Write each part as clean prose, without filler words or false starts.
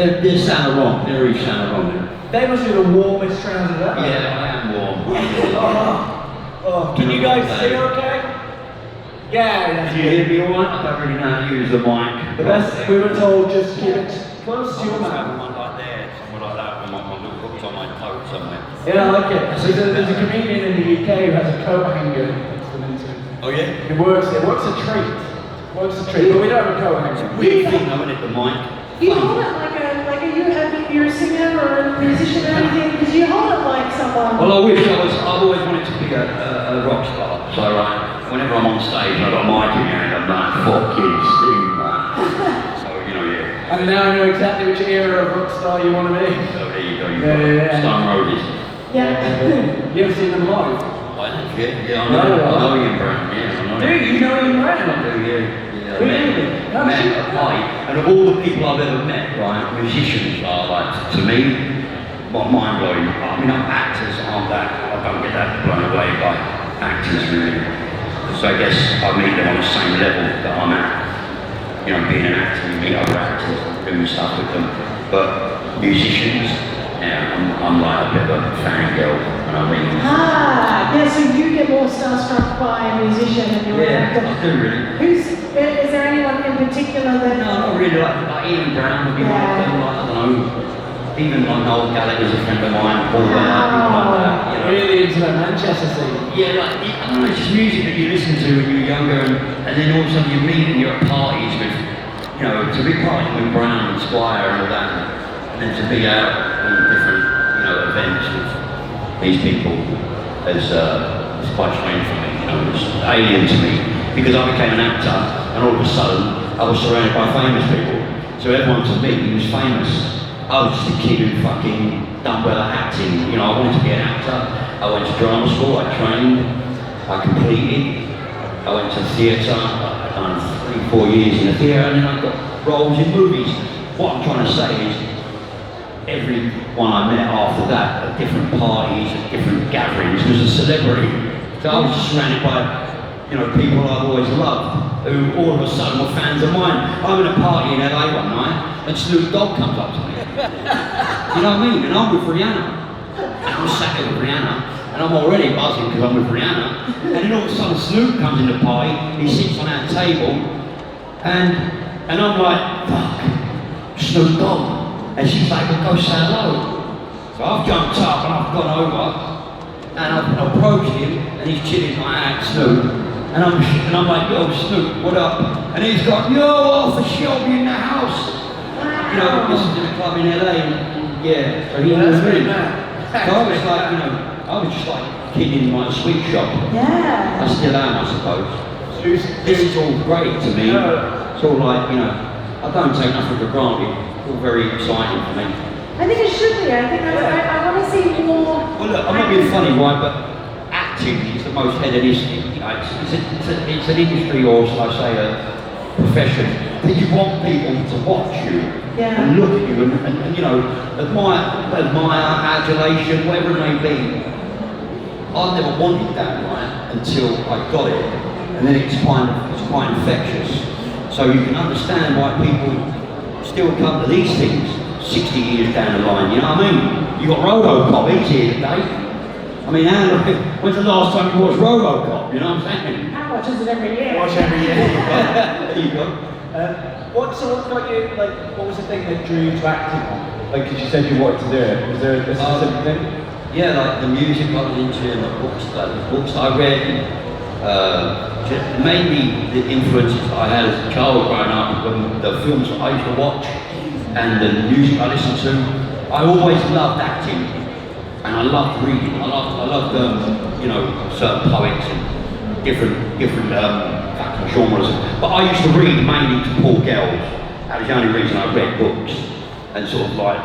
they're Santa Ron, they're East Santa Ron. They must be the warmest trousers ever. Yeah, I am warm. Can you guys see okay? Yeah, Do you hear me alright? I don't really know how to use the mic. The best, we were told just keep it close to your mouth. One like there, somewhere like that, with my little hooks on my coat somewhere. Yeah, I like it. So there's a comedian in the UK who has a coat hanger he puts them into. Oh yeah? It works a treat. But we don't have a coat hanger. Weird thing, I went at the mic. You hold it like you're a singer or a musician or anything, because you hold it like someone. Well, I've always wanted to be a rock star. So whenever I'm on stage and I've got a mic in my hand, I'm like, fuck you, sing, man. So, you know, yeah. And now I know exactly which era of rock star you want to be. So there you go, you've got Stone Roses. Yeah. You ever seen them live? Yeah, I know Ian Brown, yeah, I know. Do you know Ian Brown? I do, yeah. Really? I met at a party, and of all the people I've ever met, right, musicians are like, to me, mind blowing. I mean, actors aren't that, I don't get that blown away by actors really. So I guess I meet them on the same level that I'm at. You know, being an actor, you meet other actors, doing stuff with them. But musicians, yeah, I'm like a bit of a fangirl, and I mean. Yeah, so you get more starstruck by a musician than you're an actor. I do really. Is there anyone in particular that... No, not really, like Ian Brown would be one of them, like, I don't know, even like Noel Gallagher's a friend of mine, Paul Bernard, people like that, you know. Really into that Manchester scene? Yeah, like, I don't know, it's just music that you listen to when you're younger, and then all of a sudden you meet and you're at parties with, you know, to be partying with Brown and Squire and all that, and then to be out in different, you know, events with these people is quite strange for me, you know, it's alien to me. Because I became an actor, and all of a sudden, I was surrounded by famous people. So everyone to me was famous. I was just a kid who fucking done well at acting. You know, I wanted to be an actor. I went to drama school, I trained, I completed. I went to theatre, I've done 3-4 years in the theatre, and then I got roles in movies. What I'm trying to say is, everyone I met after that, at different parties, at different gatherings, was a celebrity. So I was just surrounded by, you know, people I've always loved, who all of a sudden were fans of mine. I'm in a party in LA one night, and Snoop Dogg comes up to me. You know what I mean? And I'm with Rihanna. And I'm sat there with Rihanna, and I'm already buzzing because I'm with Rihanna. And then all of a sudden Snoop comes in the party, he sits on our table, and I'm like, fuck, Snoop Dogg. And she's like, well, go say hello. So I've jumped up and I've gone over, and I've approached him, and he's chilling like that, Snoop. And I'm like, yo, Snoop, what up? And he's got, yo, Arthur Shelby in the house. You know, this is in a club in LA, and yeah, so he knows me. So I was like, you know, I was just like a kid in my sweet shop. Yeah. I still am, I suppose. This is all great to me. It's all like, you know, I don't take nothing for granted. It's all very exciting for me. I think it should be. I think I want to see more. Well, look, I'm not being funny, right, but acting is the most hedonistic. You know, it's an industry, or shall I say, a profession that you want people to watch you and look at you and you know, admire, adulation, whatever it may be. I never wanted that, right, until I got it, and then it's quite infectious. So you can understand why people still come to these things 60 years down the line. You know what I mean? You got RoboCop, he's here today. I mean, when's the last time you watched RoboCop? You know what I'm saying? I watch it every year. Watch every year. There you go. What got you, like, what was the thing that drew you to acting? Like, because you said you wanted to do it. Was there a specific thing? Yeah, like the music I was into and the books I read. Mainly the influences I had as a child growing up, when the films I used to watch and the music I listened to. I always loved acting. And I loved reading. I loved you know, certain poets and different genres. But I used to read mainly to Paul Gels. That was the only reason I read books and sort of like,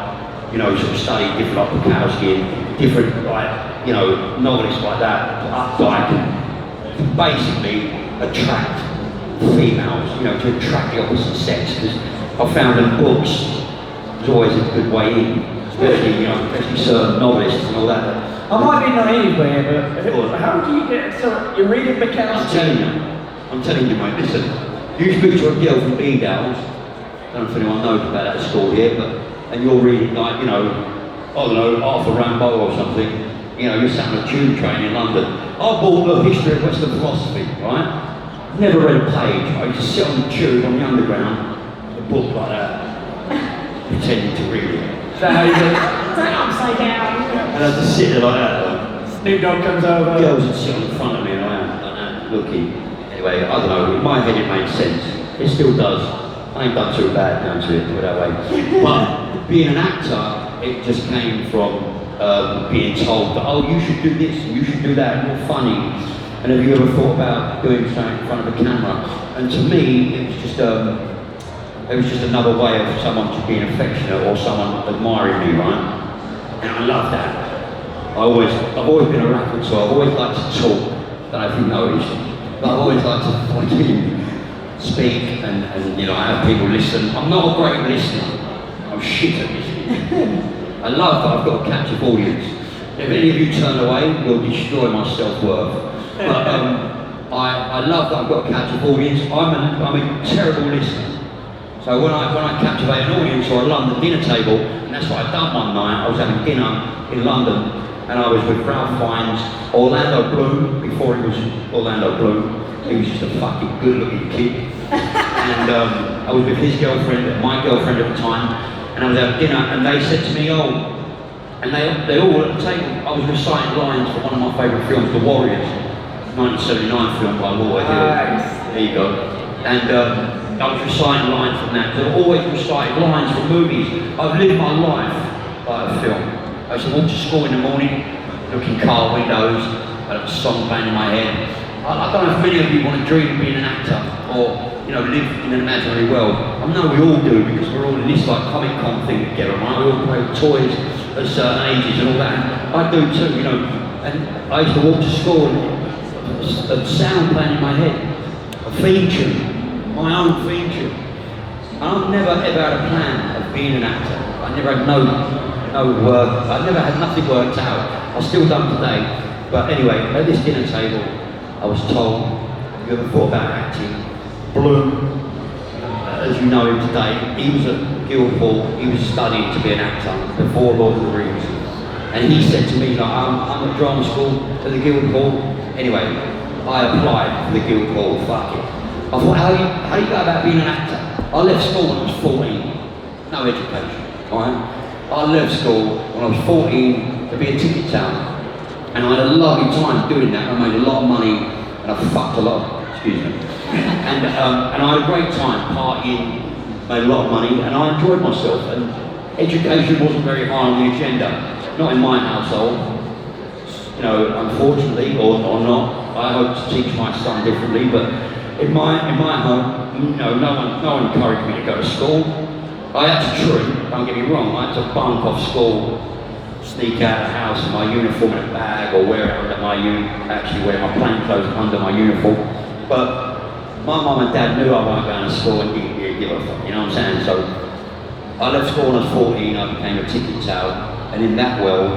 you know, sort of studied different like Bukowski and different like, you know, novelists like that, Updike, and basically attract females, you know, to attract the opposite sex. Because I found that books was always a good way in. Especially, you know, especially certain novelists and all that. I might be naive here, but how do you get, so you're reading Bukowski? I'm telling you, mate, listen, you speak to a girl from Beedales, I don't know if anyone knows about that school here, but and you're reading like, I don't know, Arthur Rimbaud or something, you're sat on a tube train in London. I bought the History of Western Philosophy, right? Never read a page. I used to sit on the tube on the Underground, a book like that, pretending to read it. Is that how you do it? It's like upside down. And I just sit there like that. Snoop Dogg comes over. Girls would sit in front of me and I am like that, looking. Anyway, I don't know, in my head it made sense. It still does. I ain't done too bad down to it, put it that way. But being an actor, it just came from being told that, oh, you should do this, and you should do that, and you're funny. And have you ever thought about doing something in front of a camera? And to me, it was just another way of someone just being affectionate or someone admiring me, right? And I love that. I've always been a rapper, so I've always liked to talk. Don't know if you noticed, but I've always liked to fucking speak and I have people listen. I'm not a great listener. I'm shit at listening. I love that I've got a captive audience. If any of you turn away, you'll destroy my self-worth. But I love that I've got a captive audience. I'm a terrible listener. So when I captivate an audience or a London dinner table, and that's what I'd done one night, I was having dinner in London, and I was with Ralph Fiennes, Orlando Bloom, before he was Orlando Bloom. He was just a fucking good-looking kid. And I was with his girlfriend, my girlfriend at the time, and I was having dinner, and they said to me, oh, and they all were at the table. I was reciting lines for one of my favourite films, The Warriors, 1979 film by Walter Hill. Nice. There you go. And I was reciting lines from that. I've always recited lines from movies. I've lived my life by a film. I used to walk to school in the morning, look in car windows, I'd have a song playing in my head. I don't know if many of you want to dream of being an actor or live in an imaginary world. I know we all do because we're all in this like Comic Con thing together, right? We all play with toys at certain ages and all that. I do too, And I used to walk to school and a sound playing in my head, a theme tune, my own theme tune. And I've never ever had a plan of being an actor. I never had no work. I never had nothing worked out. I still don't today. But anyway, at this dinner table, I was told, have you ever thought about acting? Bloom, as you know him today, he was at Guildhall, he was studying to be an actor before Lord of the Rings. And he said to me, like, I'm at drama school at the Guildhall. Anyway, I applied for the Guildhall, fuck it. I thought, how do you go about being an actor? I left school when I was 14, no education, alright? I left school when I was 14 to be a ticket town. And I had a lovely time doing that. I made a lot of money and I fucked a lot, excuse me. And I had a great time partying, made a lot of money, and I enjoyed myself. And education wasn't very high on the agenda, not in my household. Unfortunately, or not. I hope to teach my son differently, but in my home, no one encouraged me to go to school. I had to trim, don't get me wrong, I had to bunk off school, sneak out of the house in my uniform in a bag, or wear it under actually wear my plain clothes under my uniform. But my mum and dad knew I wasn't going to school and didn't really give a fuck, you know what I'm saying? So I left school when I was 14, I became a ticket tail, and in that world,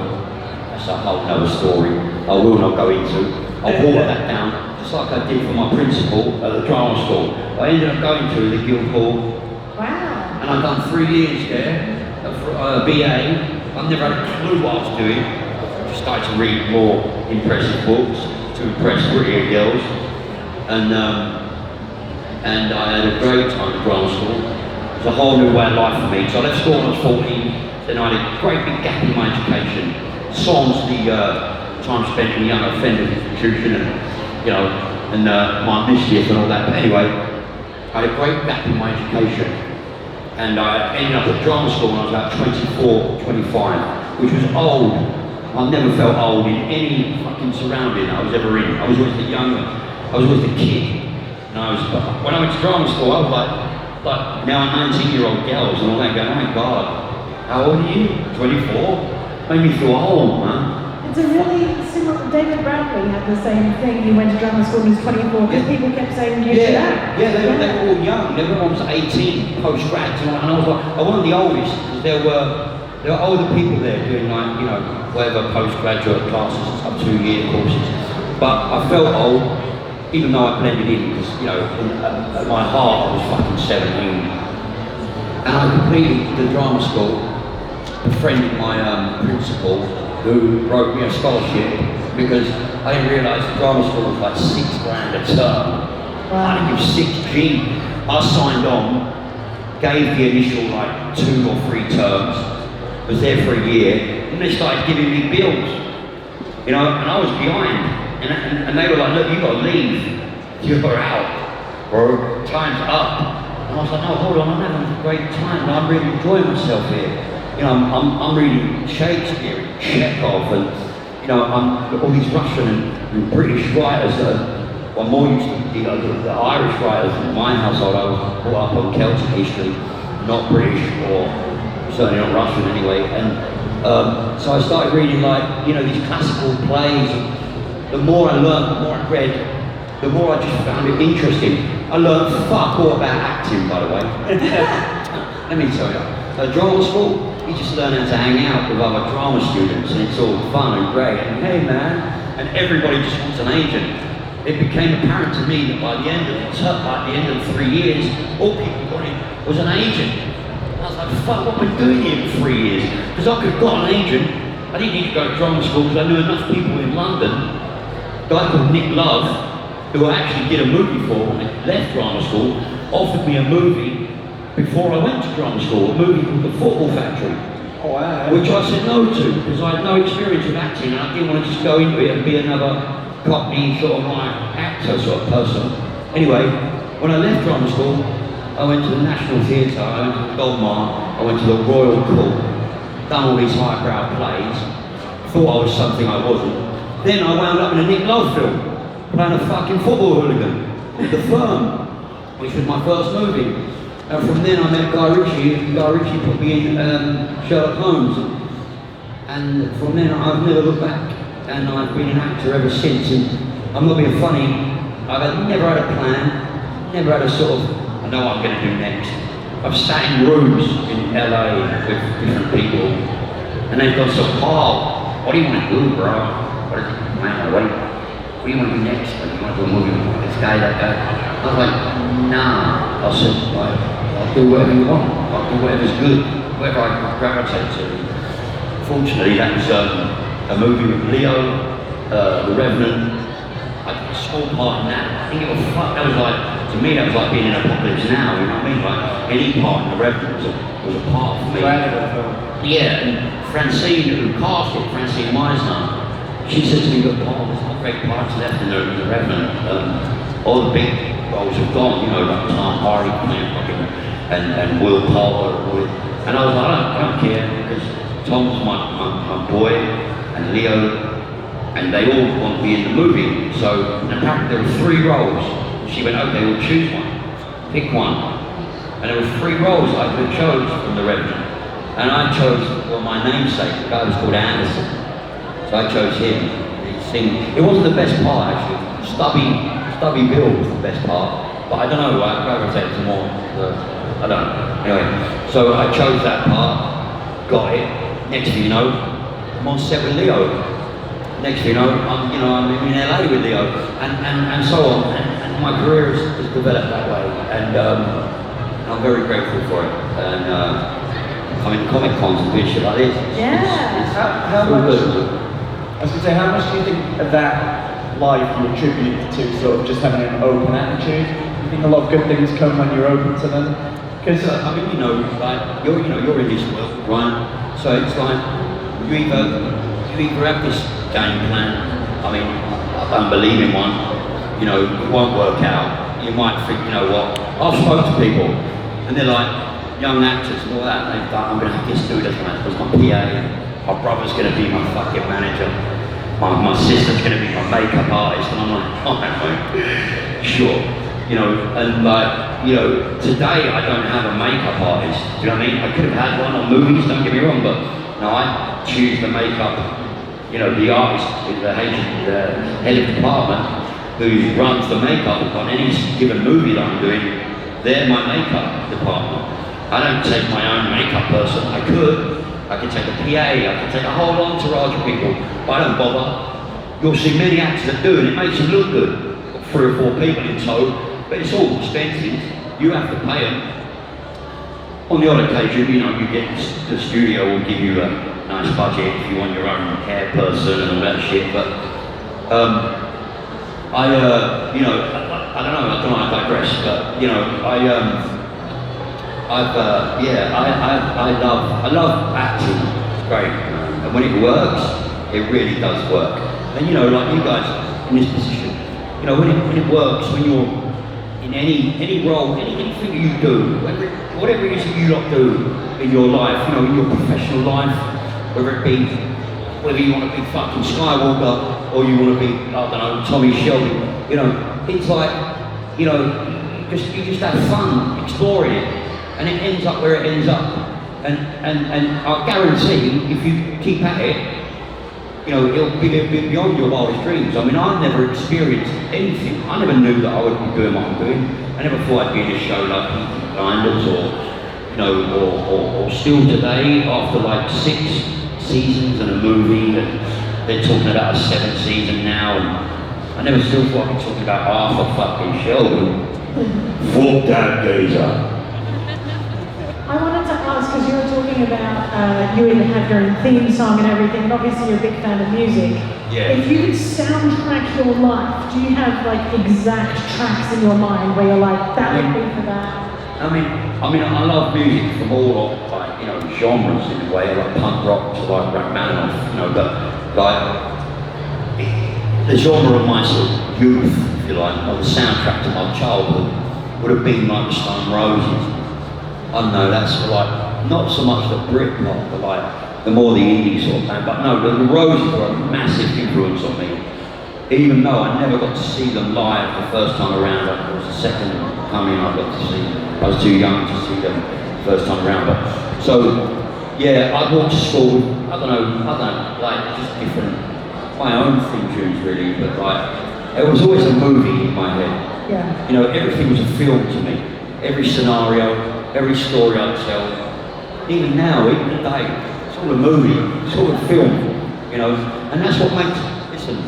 that's a whole other story I will not go into. I'll water that down, just like I did for my principal at the drama school. I ended up going to the Guildhall. Wow. And I've done 3 years there, for BA. I've never had a clue what I was doing. I just started to read more impressive books to impress prettier girls. And I had a great time at drama school. It was a whole new way of life for me. So I left school when I was 14, then I had a great big gap in my education. Sans the time spent in the young offenders institution and my mischief and all that. But anyway, I had a great gap in my education. And I ended up at drama school when I was about 24, 25, which was old. I've never felt old in any fucking surrounding I was ever in. I was always the kid. And when I went to drama school, I was like now 19-year-old girls and all that going, oh my God, how old are you? 24? Made me feel old, man. It's a really similar, David Bradley had the same thing. He went to drama school when he was 24 because people kept saying, you should act. Yeah, they were all young. Everyone was 18, post-grads, and I was like, I wasn't the oldest, because there were older people there doing whatever postgraduate classes and stuff, 2-year courses. But I felt old, even though I blended in, because at my heart I was fucking 17. And I completed the drama school friend of my principal who wrote me a scholarship because I didn't realise the drama school was like £6,000 a term. I didn't give 6G. I signed on, gave the initial like 2 or 3 terms, was there for a year, and they started giving me bills. You know, and I was behind. And they were like, look, you've got to leave. You're out. Or time's up. And I was like, no, hold on, I'm having a great time. And I'm really enjoying myself here. You know, I'm reading Shakespeare and Chekhov and, you know, all these Russian and British writers that are, well, more used to, you know, the Irish writers in my household. I was brought up on Celtic history, not British or certainly not Russian anyway. And so I started reading like, you know, these classical plays. And the more I learned, the more I read, the more I just found it interesting. I learned fuck all about acting, by the way. Let me tell you. At drama school, you just learn how to hang out with other drama students and it's all fun and great. And hey man, and everybody just wants an agent. It became apparent to me that by the end of the 3 years, all people wanted was an agent. I was like, fuck, what am I doing here for 3 years? Because I could have got an agent. I didn't need to go to drama school because I knew enough people in London. A guy called Nick Love, who I actually did a movie for when I left drama school, offered me a movie before I went to drama school, a movie called The Football Factory. Oh, wow. Which I said no to, because I had no experience of acting and I didn't want to just go into it and be another cockney sort of like actor sort of person. Anyway, when I left drama school, I went to the National Theatre, I went to the Goldmar, I went to the Royal Court, done all these highbrow plays, thought I was something I wasn't. Then I wound up in a Nick Love film, playing a fucking football hooligan, The Firm, which was my first movie. And from then I met Guy Ritchie, and Guy Ritchie put me in Sherlock Holmes. And from then I've never looked back, and I've been an actor ever since. And I'm not being funny, never had a plan, never had a sort of, I know what I'm going to do next. I've sat in rooms in LA with different people, and they've gone, so Paul, what do you want to do, bro? What is it, man, what do you want to do next? Like, you want to do a movie with this guy, that guy? I was like, nah. I said, like, I'll do whatever you want. I'll do whatever's good, whatever I gravitate to. Fortunately, that was a movie with Leo, The Revenant. I did a small part in that. I think it was that was like, to me, that was like being in Apocalypse Now, you know what I mean? Like, any part in The Revenant was a part for me. Yeah, and Francine, who cast it, Francine Meisner, she said to me, look, Paul, there's not great parts left in The Revenant. All the big roles have gone, you know, like Tom Hardy and Will Poulter. And I was like, I don't care, because Tom's my boy, and Leo, and they all want to be in the movie. So, and apparently there were 3 roles. She went, okay, we'll choose one, pick one. And there were 3 roles I could have chose from The Revenant. And I chose, well, my namesake, the guy was called Anderson. So I chose him. It wasn't the best part, actually. Stubby Bill was the best part, but I don't know, I gravitated to more, I don't know. Anyway, so I chose that part, got it. Next thing you know, I'm on set with Leo. Next thing you know, I'm in LA with Leo, and so on. And my career has developed that way, and I'm very grateful for it. And I'm in Comic Cons and doing shit like this. Yeah. I was going to say, how much do you think of that life you attribute to sort of just having an open attitude? Do you think a lot of good things come when you're open to them? Because I mean, like you're in this world, right? So it's like you either have this game plan. I mean, I don't believe in one. You know, it won't work out. You might think, you know what? I've spoken to people, and they're like young actors and all that. And they've done, I'm going to have this dude as my PA. My brother's going to be my fucking manager. My sister's going to be my makeup artist. And I'm like, oh, no, sure. You know, and like, you know, today I don't have a makeup artist. Do you know what I mean? I could have had one on movies, don't get me wrong, but no, I choose the makeup, you know, the artist, the head of department who runs the makeup on any given movie that I'm doing, they're my makeup department. I don't take my own makeup person. I could take a PA, I could take a whole entourage of people, but I don't bother. You'll see many actors that do, and it makes them look good. 3 or 4 people in tow, but it's all expenses. You have to pay them. On the odd occasion, you know, you get the studio will give you a nice budget if you want your own hair person and all that shit. But you know, I don't know. I digress. But you know, I love acting. It's great, and when it works, it really does work. And you know, like you guys in this position, you know, when it works, when you're in any role, anything you do, whatever it is that you lot do in your life, you know, in your professional life, whether you want to be fucking Skywalker or you want to be, I don't know, Tommy Shelby, you know, it's like, you know, you just have fun exploring it, and it ends up where it ends up, and I guarantee if you keep at it, you know, it'll be a bit beyond your wildest dreams. I mean, I've never experienced anything. I never knew that I would be doing what I'm doing. I never thought I'd be in a show like Peaky Blinders or, you know, or still today, after like 6 seasons and a movie, and they're talking about a 7th season now, and I never still thought I'd be talking about Arthur fucking Sheldon. Fuck that geezer. I wanted to ask, because you were talking about you even have your own theme song and everything, and obviously you're a big fan of music. Yeah. If you could soundtrack your life, do you have like exact tracks in your mind where you're like, that would be for that? I mean, I love music from all of, like, you know, genres in a way, like punk rock to like Rachmaninoff, you know, but like the genre of my sort of youth, if you like, or the soundtrack to my childhood would have been like the Stone Roses. I don't know, that's like, not so much the Britpop, but like the more the indie sort of band, but no, the Roses were a massive influence on me. Even though I never got to see them live the first time around, like it was the second coming I got to see. I was too young to see them the first time around, but so yeah, I'd walk to school with, I don't know, like just different, my own theme tunes really, but like, it was always a movie in my head. Yeah. You know, everything was a film to me. Every scenario, every story I'd tell, even now, even today, it's all a movie, it's all a film, you know, and that's what makes, listen,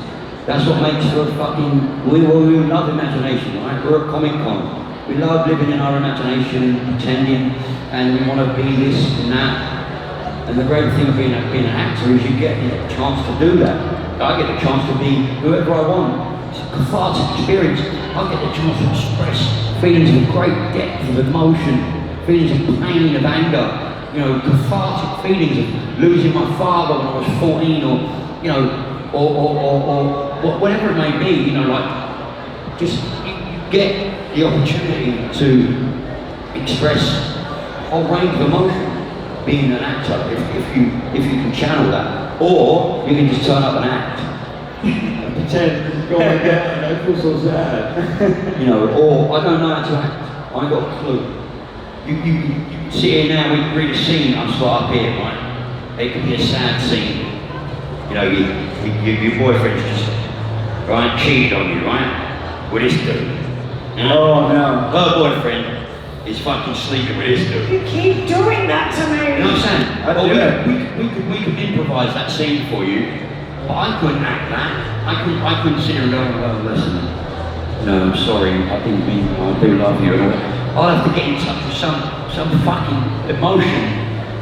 that's what makes for a fucking, we love imagination, right? We're a Comic Con. We love living in our imagination and pretending, and we want to be this and that. And the great thing of being an actor is you get a chance to do that. I get a chance to be whoever I want. It's a cathartic experience. I get the chance to express feelings of great depth of emotion, feelings of pain, of anger, you know, cathartic feelings of losing my father when I was 14, or, you know, or whatever it may be, you know, like, just you get the opportunity to express a whole range of emotion being an actor, if you can channel that, or you can just turn up and act. Pretend, go on again, I feel so sad. You know, or I don't know how to act, I ain't got a clue. You sit here now, we read a scene, I'm sort up here, right? It could be a sad scene. You know, your boyfriend's just, right, cheated on you, right? With this dude. You know? Oh no. Her boyfriend is fucking sleeping with this dude. You keep doing that to me! You know what I'm saying? I do it. We could improvise that scene for you, but I couldn't act that. I couldn't sit here and go, oh, listen, no, I'm sorry, I didn't mean, I do love you. I'll have to get in touch with some fucking emotion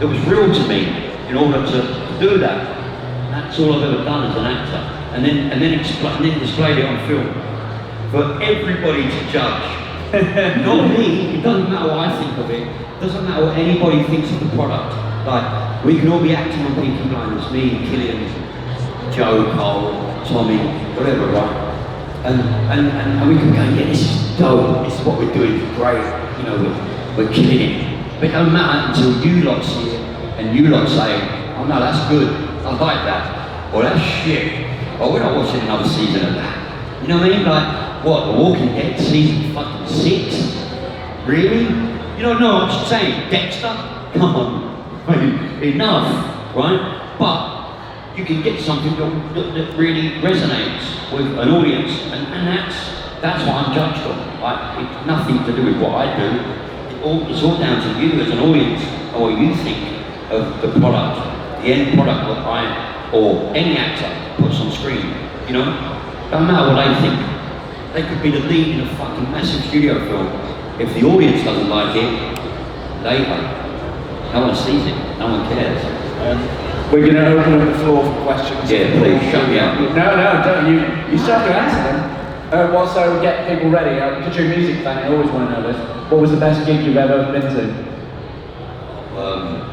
that was real to me in order to do that. That's all I've ever done as an actor. And then displayed it on film for everybody to judge. Not me. It doesn't matter what I think of it. It doesn't matter what anybody thinks of the product. Like, we can all be acting on Peaky Blinders, me, Killian, Joe, Cole, Tommy, whatever, right? And we can go, yeah, this is dope. This is what we're doing. It's great. You know, we're killing it. But it don't matter until you lot see it and you lot say, oh no, that's good. I like that. Or that's shit. Or we're not watching another season of that. You know what I mean? Like, what, The Walking Dead season fucking 6? Really? You don't know what I'm saying? Dexter? Come on. I mean, enough, right? But you can get something that really resonates with an audience, and that's what I'm judged on. Like, it's nothing to do with what I do. It's all down to you as an audience, and what you think of the product, the end product that I, or any actor, puts on screen. You know? Don't matter what they think. They could be the lead in a fucking massive studio film. If the audience doesn't like it, they hate. No one sees it. No one cares. We're going to open up the floor for questions. Yeah, please, shut me up. No, don't. You still have to answer them. Also, get people ready. Because you're a music fan, I always want to know this. What was the best gig you've ever been to?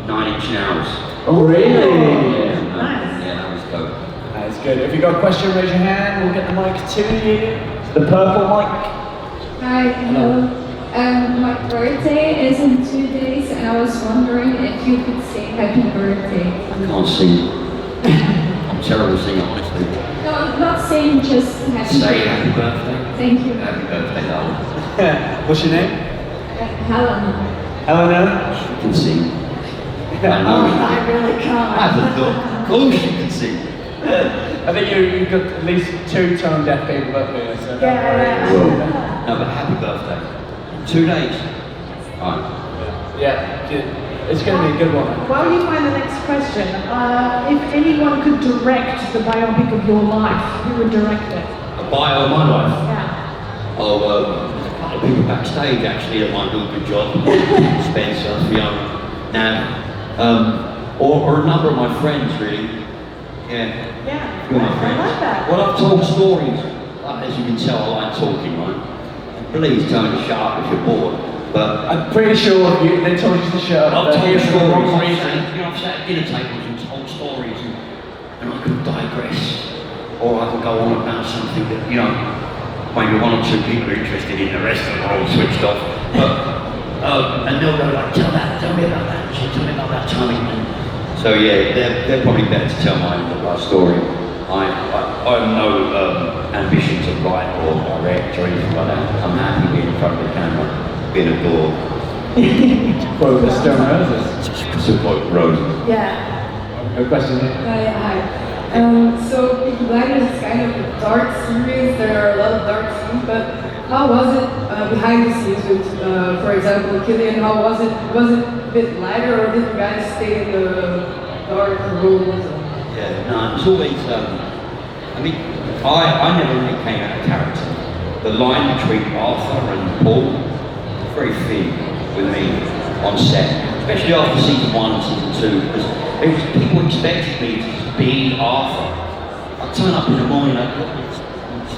9 Inch Nails. Oh, really? Yeah, Nice. yeah, that was dope. That's good. If you've got a question, raise your hand. We'll get the mic to you. The purple mic. Hi, hello. My birthday is in 2 days, and I was wondering if you could sing happy birthday. I can't sing. I'm terrible singer, honestly. No, I'm not saying just happy Say birthday. happy birthday. Thank you. Happy birthday, darling. What's your name? Helen. Helena. She can sing. I know. I really can't. I thought, of course she can sing. I think you've got at least 2 tone deaf people up here. So Yeah. No, but happy birthday. 2 days. Alright. Yeah, it's going to be a good one. While you find the next question, if anyone could direct the biopic of your life, who would direct it? A bio of my life. Yeah. Oh, there's a couple of people backstage actually that might do a good job. Spencer, Fiona, Nav, or a number of my friends really. Yeah. Yeah. Few of my I friends. like that. Well, I've told stories. As you can tell, I like talking, right? Please don't shut up if you're bored. But I'm pretty sure they told you to shut up. I've told They're here for the wrong stories. reason. I've sat at dinner tables and told stories, and I could digress, or I could go on about something that maybe 1 or 2 people are interested in. The rest of them are all switched off. But and they'll go like, tell me about that. Tell me about that time. And so yeah, they're probably better to tell my story. I have no ambition to write or direct or anything like that. I'm happy being in front of the camera, being adored. Quote the Stone Roses. To quote Roses. Yeah. No question here. Hi. So Peaky Blinders is kind of a dark series. There are a lot of dark scenes, but how was it behind the scenes with, for example, Killian? How was it? Was it a bit lighter, or did you guys stay in the dark roles? Yeah, no, it's always, I never really came out of character. The line between Arthur and Paul was very thin with me on set, especially after season 1 and season 2, because people expected me to be Arthur. I'd turn up in the morning, I'd put this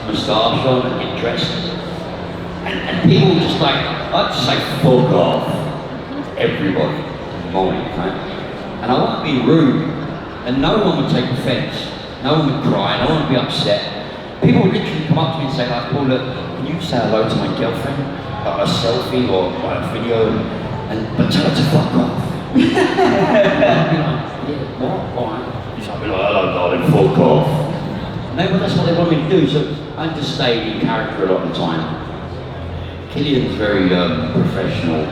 moustache on and get dressed, and people were just like, I'd just say, fuck off, everybody in the morning, right? And I won't be rude. And no one would take offence, no one would cry, no one would be upset. People would literally come up to me and say like, Paul, look, can you say hello to my girlfriend? Like a selfie or like a video, but tell her to fuck off. I'd be like, yeah, what? Why? She'd be like, hello darling, fuck off. And that's what they want me to do, so I just stayed in character a lot of the time. Killian's very professional,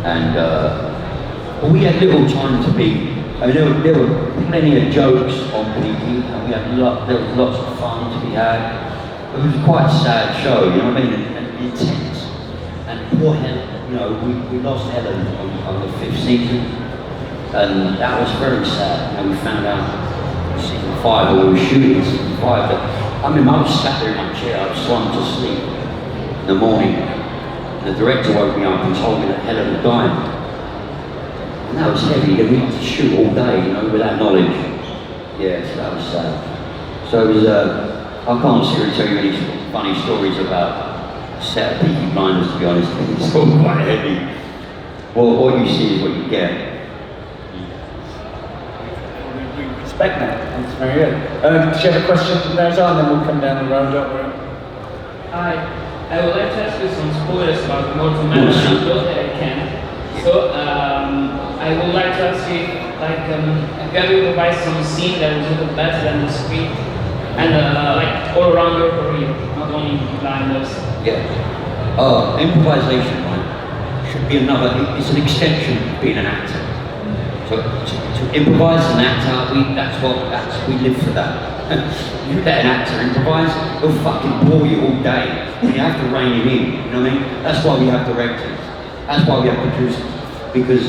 and well, we had little time to be. I mean, there were plenty of jokes on Peaky, and there was lots of fun to be had. It was quite a sad show, you know what I mean, and intense. And poor Helen, we lost Helen on the 5th season, and that was very sad. We found out in season 5, when we were shooting season 5, that I was sat there in my chair, I was slummed to sleep in the morning. The director woke me up and told me that Helen had died. And that was heavy, and we had to shoot all day, without knowledge. Yeah, so that was sad. So it was, I can't seriously tell you any funny stories about set of Peaky Blinders, to be honest. It's all quite heavy. Well, what you see is what you get. We respect that. That's very good. Do you have a question from there, and then we'll come down the road, don't worry. Hi. I would like to ask you some spoilers about Mortal Man, those that I can. So, I would like to ask you, like, have you ever improvised some scene that was a little better than the script, and like all around your career, not only Blinders? Yeah. Improvisation, right, should be it's an extension of being an actor. So to improvise as an actor, we live for that. You let an actor improvise, he'll fucking bore you all day. And you have to rein him in, you know what I mean? That's why we have directors. That's why we have producers. Because,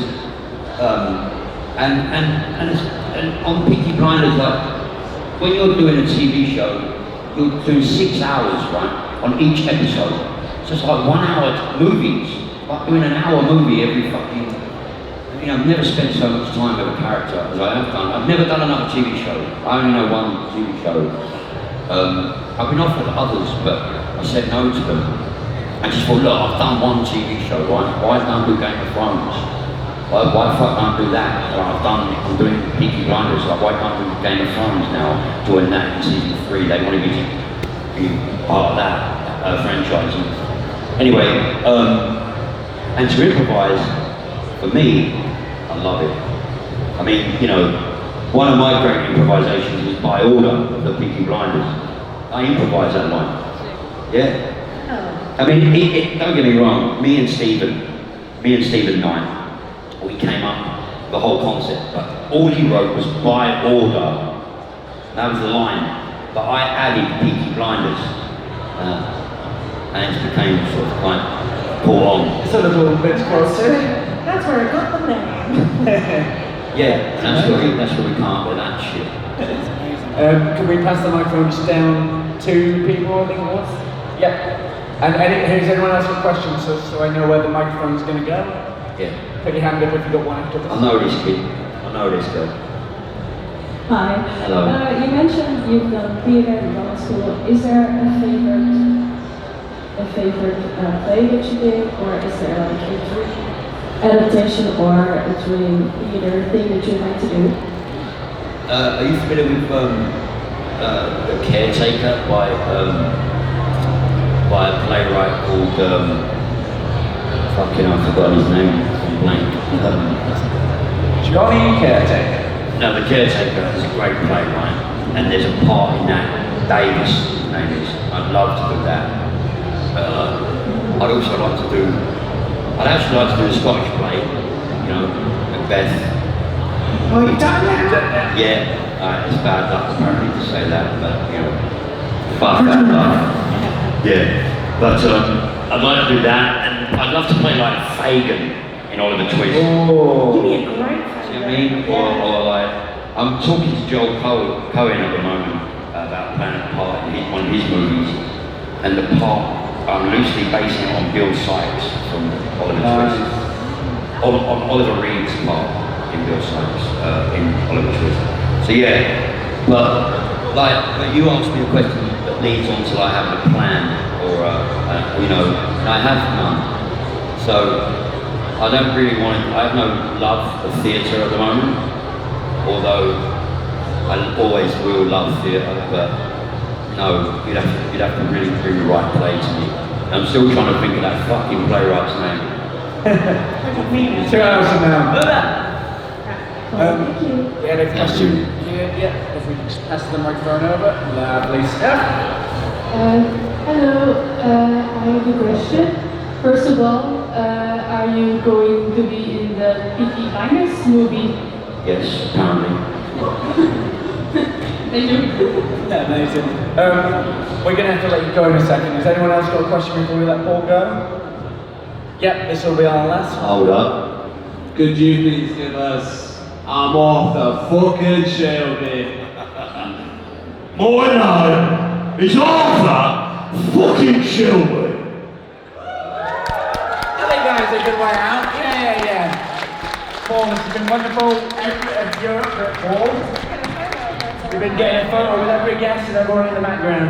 and on Peaky Blinders, like, when you're doing a TV show, you're doing 6 hours, right, on each episode. So it's like 1 hour movies, like doing an hour movie every fucking, you know, I've never spent so much time with a character as I have done. I've never done another TV show. I only know one TV show. I've been offered others, but I said no to them. I just thought, look, I've done one TV show, why don't I do Game of Thrones? Why the fuck don't I do that? I'm doing Peaky Blinders, like why can't I do Game of Thrones now? Doing that in season 3, they wanted me to be part of that franchise. Anyway, and to improvise, for me, I love it. I mean, you know, one of my great improvisations was By Order of the Peaky Blinders. I improvised that line. Yeah. I mean, don't get me wrong, me and Stephen Knight, we came up with the whole concept, but all he wrote was By Order. That was the line. But I added Peaky Blinders. And it became sort of quite pull on. It's a little bit closer. That's where I got the name. Yeah, and that's where we come up with that shit. Can we pass the microphones down to people, I think it was? Yep. And has anyone else got questions so I know where the microphone's going to go? Yeah. Put your hand up if you got one after this. I know this kid. I know this girl. Hi. Hello. You mentioned you've done theater in drama school. Is there a favorite play that you did, or is there like a dream adaptation or a dream theater thing that you'd like to do? Are you familiar with The Caretaker by a playwright called fucking I've forgotten his name. I'm blank. Johnny Caretaker. No, The Caretaker is a great playwright, and there's a part in that. Davis, his name is. I'd love to do that. I'd also like to do. I'd actually like to do a Scottish play. You know, Macbeth. Oh, you've done that? Yeah, it's bad luck apparently to say that, but you know, fuck that luck. Yeah, but I'd like to do that, and I'd love to play like Fagin in Oliver Twist. Oh. You'd be a great See what I mean? Or like, I'm talking to Joel Cohen at the moment about playing a part in one of his movies, and the part I'm loosely basing it on Bill Sykes from Oliver Twist. On Oliver Reed's part in Bill Sykes in Oliver Twist. So yeah, but like you asked me a question that leads on to like having a plan or you know, and I have none. So I don't really want to. I have no love of theatre at the moment, although I always will love theatre. But no, you'd have to really bring the right play to me. I'm still trying to think of that fucking playwright's name. 2 hours from now. Thank you. We had a question here. Yeah, if we just pass the microphone over. Lovely stuff. Hello, I have a question. First of all, are you going to be in the Peaky Blinders movie? Yes, apparently. Thank you. Amazing. We're going to have to let you go in a second. Has anyone else got a question before we let Paul go? Yep, this will be our last one. Hold up. Could you please give us I'm off the fucking Shelby? My name is Arthur fucking Shelby. I think that was a good way out. Yeah. Paul, this has been wonderful. Europe, Paul. We've been getting a photo with every guest and everyone in the background.